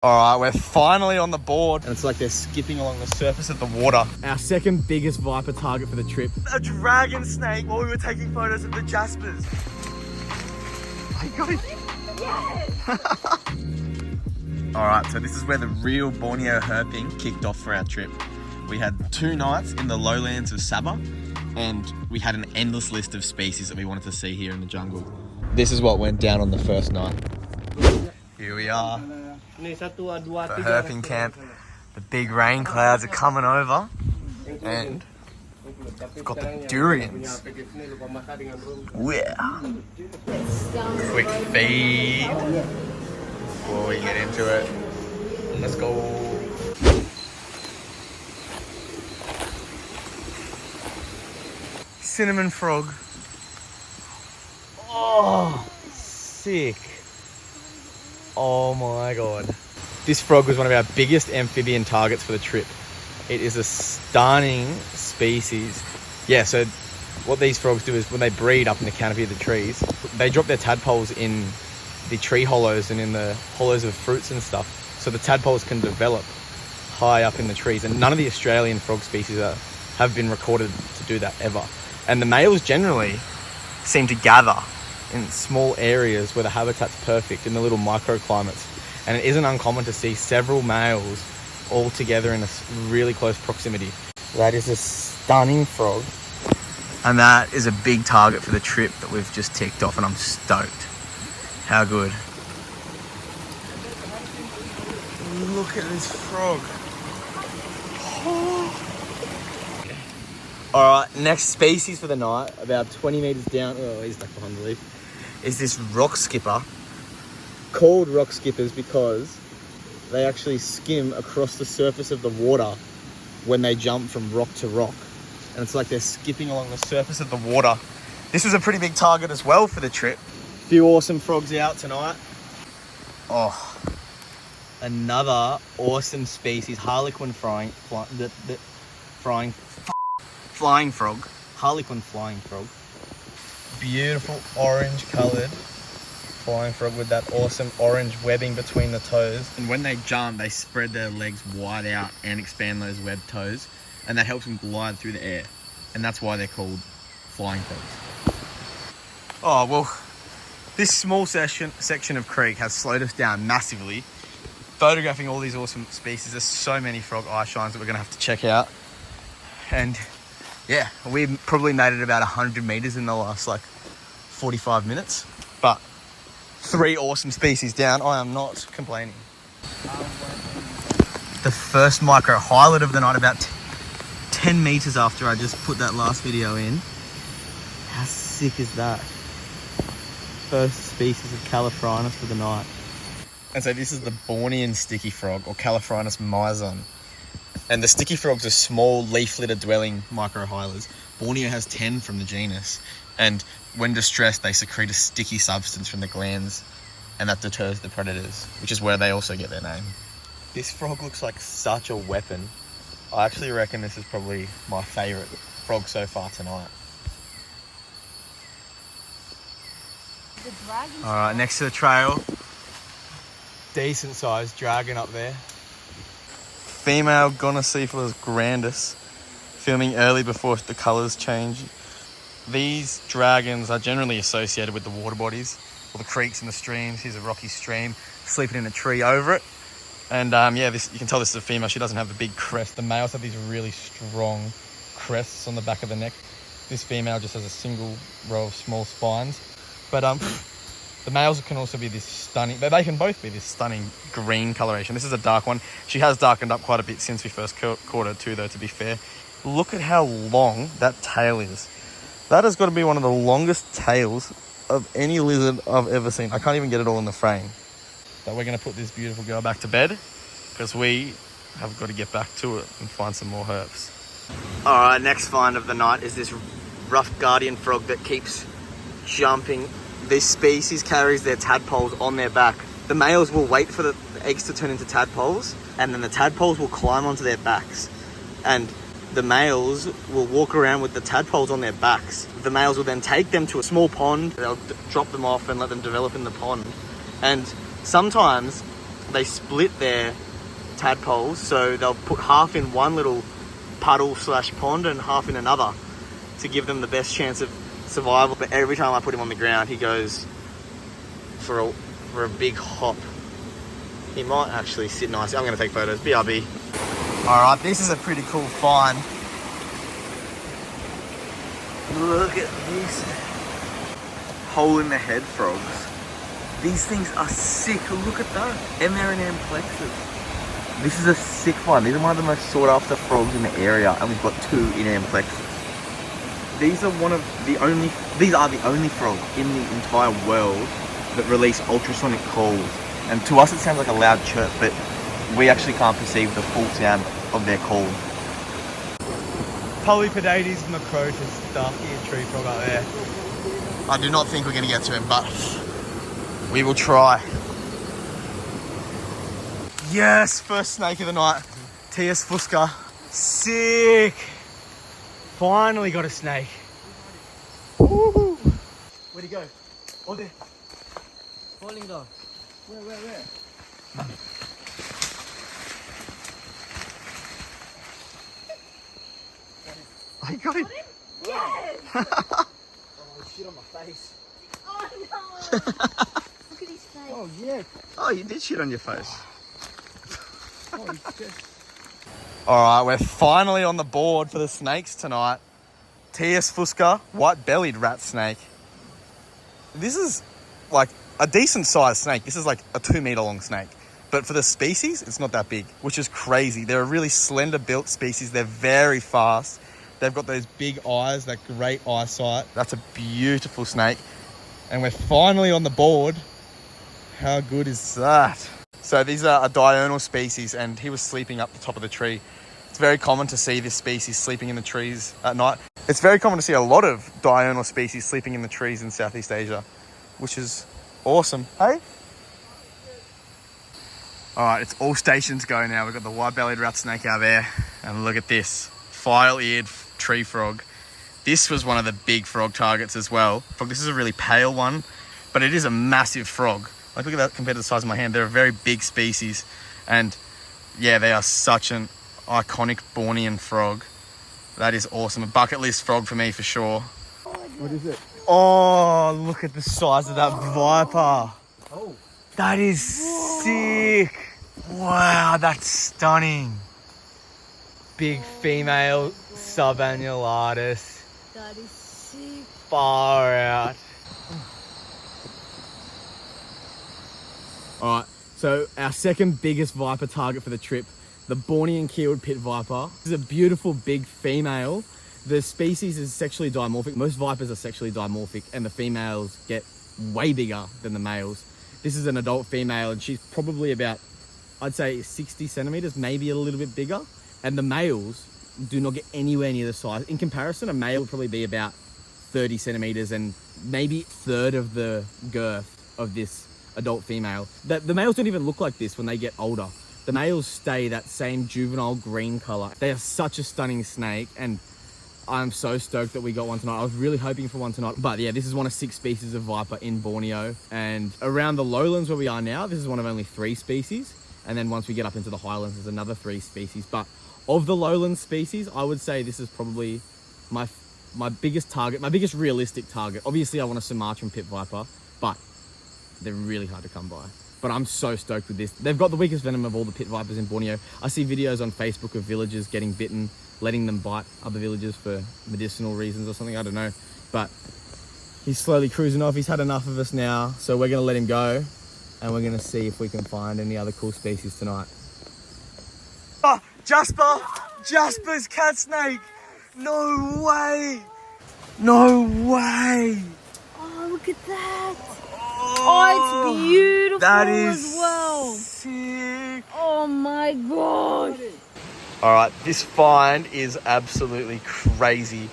All right, we're finally on the board. And it's like they're skipping along the surface of the water. Our second biggest viper target for the trip. A dragon snake while we were taking photos of the jaspers. I got it. Yes! All right, so this is where the real Borneo herping kicked off for our trip. We had 2 nights in the lowlands of Sabah, and we had an endless list of species that we wanted to see here in the jungle. This is what went down on the first night. Here we are. The herping camp. The big rain clouds are coming over, and we've got the durians. Yeah. Quick feed before we get into it. Let's go. Cinnamon frog. Oh, sick. Oh my god. This frog was one of our biggest amphibian targets for the trip. It is a stunning species. Yeah, so what these frogs do is when they breed up in the canopy of the trees, they drop their tadpoles in the tree hollows and in the hollows of fruits and stuff. So the tadpoles can develop high up in the trees. And none of the Australian frog species have been recorded to do that ever. And the males generally seem to gather in small areas where the habitat's perfect, in the little microclimates. And it isn't uncommon to see several males all together in a really close proximity. That is a stunning frog. And that is a big target for the trip that we've just ticked off, and I'm stoked. How good. Look at this frog. Oh. All right, next species for the night, about 20 meters down, oh, he's stuck behind the leaf, is this rock skipper. Called rock skippers because they actually skim across the surface of the water when they jump from rock to rock. And it's like they're skipping along the surface of the water. This was a pretty big target as well for the trip. A few awesome frogs out tonight. Oh, another awesome species, harlequin flying frog. Harlequin flying frog. Beautiful orange coloured flying frog with that awesome orange webbing between the toes. And when they jump, they spread their legs wide out and expand those webbed toes. And that helps them glide through the air. And that's why they're called flying frogs. Oh, well, this small section of creek has slowed us down massively. Photographing all these awesome species. There's so many frog eye shines that we're going to have to check out. And yeah, we probably made it about 100 meters in the last 45 minutes. But 3 awesome species down, I am not complaining. The first micro highlight of the night, about 10 meters after I just put that last video in. How sick is that? First species of Califrinus for the night. And so this is the Bornean sticky frog, or Califrinus myzon. And the sticky frogs are small leaf litter dwelling microhylers. Borneo has 10 from the genus. And when distressed, they secrete a sticky substance from the glands, and that deters the predators, which is where they also get their name. This frog looks like such a weapon. I actually reckon this is probably my favourite frog so far tonight. All right, next to the trail, decent sized dragon up there. Female Gonocephalus grandis, filming early before the colours change. These dragons are generally associated with the water bodies, or the creeks and the streams. Here's a rocky stream, sleeping in a tree over it. And yeah, you can tell this is a female. She doesn't have the big crest. The males have these really strong crests on the back of the neck. This female just has a single row of small spines. But the males can also be this stunning, they can both be this stunning green coloration. This is a dark one. She has darkened up quite a bit since we first caught her too, though, to be fair. Look at how long that tail is. That has got to be one of the longest tails of any lizard I've ever seen. I can't even get it all in the frame. But we're going to put this beautiful girl back to bed because we have got to get back to it and find some more herbs. All right, next find of the night is this rough guardian frog that keeps jumping. This species carries their tadpoles on their back. The males will wait for the eggs to turn into tadpoles, and then the tadpoles will climb onto their backs. And the males will walk around with the tadpoles on their backs. The males will then take them to a small pond. They'll drop them off and let them develop in the pond. And sometimes they split their tadpoles, so they'll put half in one little puddle / pond and half in another to give them the best chance of survival. But every time I put him on the ground, he goes for a big hop. He might actually sit nicely. I'm going to take photos. BRB. Alright, this is a pretty cool find. Look at this. Hole in the head frogs. These things are sick. Look at that. And they're in amplexus. This is a sick one. These are one of the most sought after frogs in the area, and we've got 2 in amplexus. These are the only frogs in the entire world that release ultrasonic calls. And to us it sounds like a loud chirp, but we actually can't perceive the full sound of their call. Polypodates macrotus, dark-eared tree frog up there. I do not think we're going to get to him, but we will try. Yes, first snake of the night. T.S. Fusca. Sick. Finally got a snake. Woo-hoo. Where'd he go? Oh, there. Falling down. Where? I got him. Yes! Oh, shit on my face. Oh no! Look at his face. Oh, yeah. Oh, you did shit on your face. Oh, shit. Alright, we're finally on the board for the snakes tonight. T.S. Fusca, white-bellied rat snake. This is like a decent sized snake. This is like a 2 meter long snake. But for the species, it's not that big, which is crazy. They're a really slender built species. They're very fast. They've got those big eyes, that great eyesight. That's a beautiful snake. And we're finally on the board. How good is that? So these are a diurnal species, and he was sleeping up the top of the tree. It's very common to see this species sleeping in the trees at night. It's very common to see a lot of diurnal species sleeping in the trees in Southeast Asia, which is awesome. Hey? All right, it's all stations go now. We've got the white-bellied rat snake out there, and look at this file-eared tree frog. This was one of the big frog targets as well. This is a really pale one, but it is a massive frog. Like, look at that compared to the size of my hand. They're a very big species, and yeah, they are such an iconic Bornean frog. That is awesome. A bucket list frog for me for sure. What is it? Oh, look at the size of that viper. Oh. That is sick. Wow, that's stunning. Big female subannulatus. That is sick. Far out. Alright, so our second biggest viper target for the trip, the Bornean keeled pit viper. This is a beautiful big female. The species is sexually dimorphic. Most vipers are sexually dimorphic, and the females get way bigger than the males. This is an adult female, and she's probably about, I'd say 60 centimeters, maybe a little bit bigger. And the males do not get anywhere near the size. In comparison, a male would probably be about 30 centimeters and maybe a third of the girth of this adult female. The males don't even look like this when they get older. The males stay that same juvenile green color. They are such a stunning snake, and I'm so stoked that we got one tonight. I was really hoping for one tonight, but yeah, this is one of 6 species of viper in Borneo, and around the lowlands where we are now, this is one of only 3 species. And then once we get up into the highlands, there's another 3 species. But of the lowland species, I would say this is probably my biggest target, my biggest realistic target. Obviously, I want a Sumatran pit viper, but they're really hard to come by. But I'm so stoked with this. They've got the weakest venom of all the pit vipers in Borneo. I see videos on Facebook of villagers getting bitten, letting them bite other villagers for medicinal reasons or something, I don't know. But he's slowly cruising off. He's had enough of us now, so we're gonna let him go, and we're gonna see if we can find any other cool species tonight. Oh, Jasper! Jasper's cat snake! No way! No way! Oh, look at that! Oh, it's beautiful that is as well. Sick. Oh my god! All right, this find is absolutely crazy.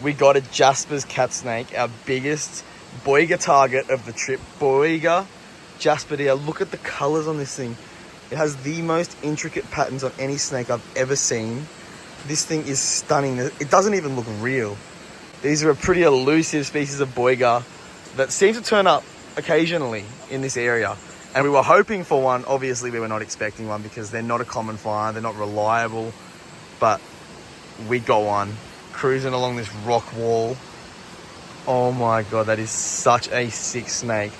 We got a Jasper's cat snake, our biggest boiga target of the trip. Boiga Jasperia. Look at the colors on this thing. It has the most intricate patterns on any snake I've ever seen. This thing is stunning. It doesn't even look real. These are a pretty elusive species of boiga that seem to turn up occasionally in this area. And we were hoping for one. Obviously, we were not expecting one because they're not a common find. They're not reliable. But we got one. Cruising along this rock wall. Oh my God, that is such a sick snake.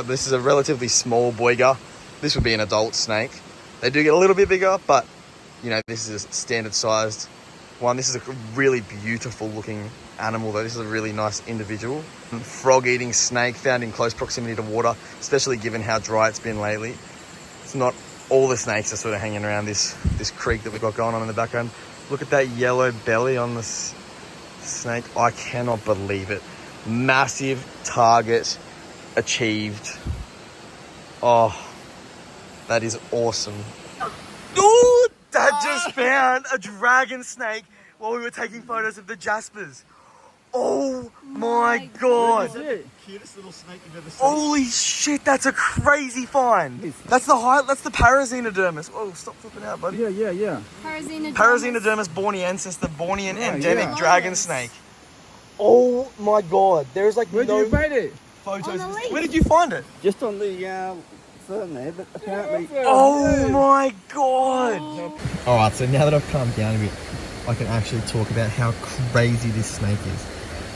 This is a relatively small boiga. This would be an adult snake. They do get a little bit bigger, but you know, this is a standard sized one. This is a really beautiful looking animal though. This is a really nice individual. Frog eating snake found in close proximity to water, especially given how dry it's been lately. It's not all the snakes are sort of hanging around this creek that we've got going on in the background. Look at that yellow belly on this snake. I cannot believe it. Massive target achieved. Oh, that is awesome. Ooh, Dad just found a dragon snake while we were taking photos of the jaspers. Oh my God. Is that the cutest little snake you've ever seen? Holy shit, that's a crazy find. That's the Parasinodermis. Oh, stop flipping out, buddy. Yeah. Parasinodermis borneansis, the Bornean endemic dragon snake. Oh my God, there's like Where did you find it? photos. Where did you find it? Just on the fern there, but apparently... Oh my God. Alright, so now that I've calmed down a bit, I can actually talk about how crazy this snake is.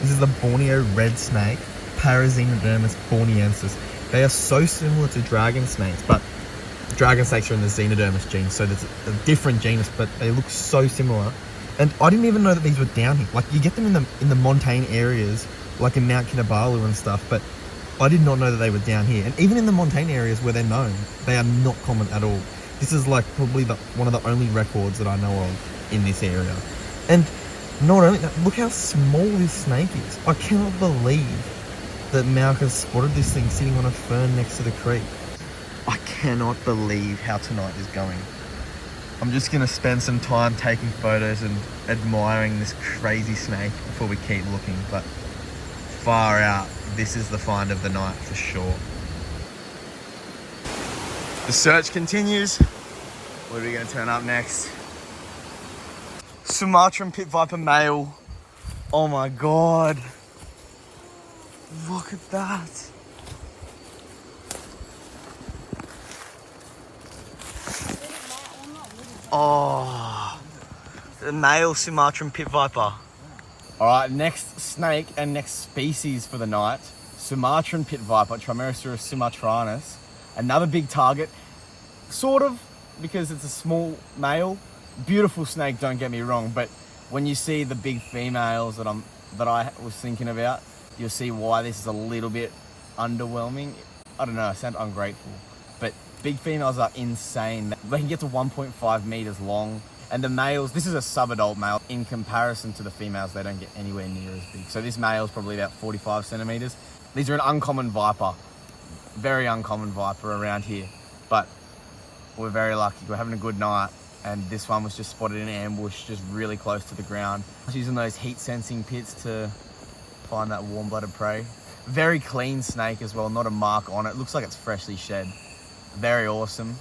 This is the Borneo red snake, Parasinodermis borneansis. They are so similar to dragon snakes, but dragon snakes are in the Xenodermis genus, so there's a different genus, but they look so similar. And I didn't even know that these were down here. Like, you get them in the montane areas, like in Mount Kinabalu and stuff, but I did not know that they were down here. And even in the montane areas where they're known, they are not common at all. This is like probably one of the only records that I know of in this area. And not only that, look how small this snake is. I cannot believe that Malcolm spotted this thing sitting on a fern next to the creek. I cannot believe how tonight is going. I'm just going to spend some time taking photos and admiring this crazy snake before we keep looking, but far out, this is the find of the night for sure. The search continues. What are we going to turn up next? Sumatran pit viper male. Oh my God. Look at that. Oh, the male Sumatran pit viper. All right, next snake and next species for the night, Sumatran pit viper, Trimeresurus sumatranus. Another big target, sort of, because it's a small male. Beautiful snake, don't get me wrong, but when you see the big females that I was thinking about, you'll see why this is a little bit underwhelming. I don't know, I sound ungrateful, but big females are insane. They can get to 1.5 meters long, and the males, this is a subadult male. In comparison to the females, they don't get anywhere near as big. So this male is probably about 45 centimeters. These are an uncommon viper, very uncommon viper around here, but we're very lucky. We're having a good night, and this one was just spotted in ambush, just really close to the ground. I was using those heat sensing pits to find that warm-blooded prey. Very clean snake as well, not a mark on it. Looks like it's freshly shed. Very awesome.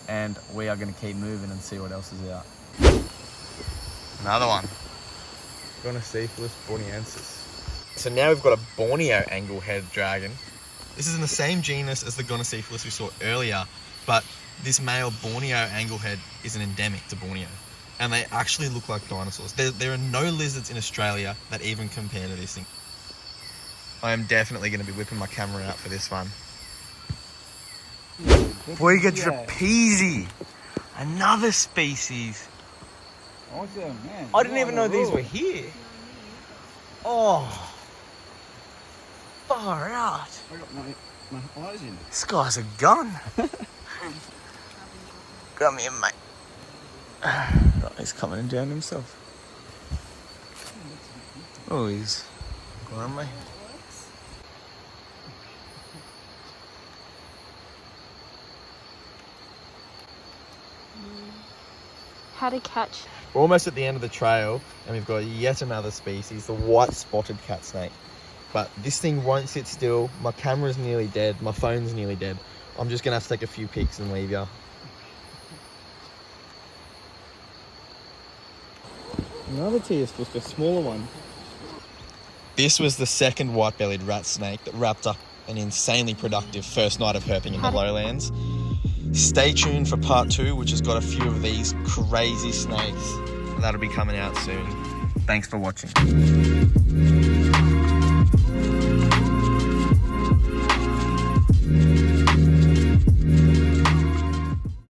And we are going to keep moving and see what else is out. Another one. Gonocephalus borneansis. So now we've got a Borneo anglehead dragon. This is in the same genus as the Gonocephalus we saw earlier, but this male Borneo anglehead is an endemic to Borneo. And they actually look like dinosaurs. There are no lizards in Australia that even compare to this thing. I am definitely going to be whipping my camera out for this one. Boiga trapezi, another species. Awesome, man. I didn't even know these were here. Oh, far out. I got my eyes in. This guy's a gun. Come here, mate. Oh, he's coming down himself. Oh, he's going, mate. How to catch. We're almost at the end of the trail, and we've got yet another species, the white spotted cat snake. But this thing won't sit still. My camera's nearly dead. My phone's nearly dead. I'm just going to have to take a few pics and leave ya. Another TS, just a smaller one. This was the second white-bellied rat snake that wrapped up an insanely productive first night of herping in the lowlands. Stay tuned for part 2, which has got a few of these crazy snakes. That'll be coming out soon. Thanks for watching.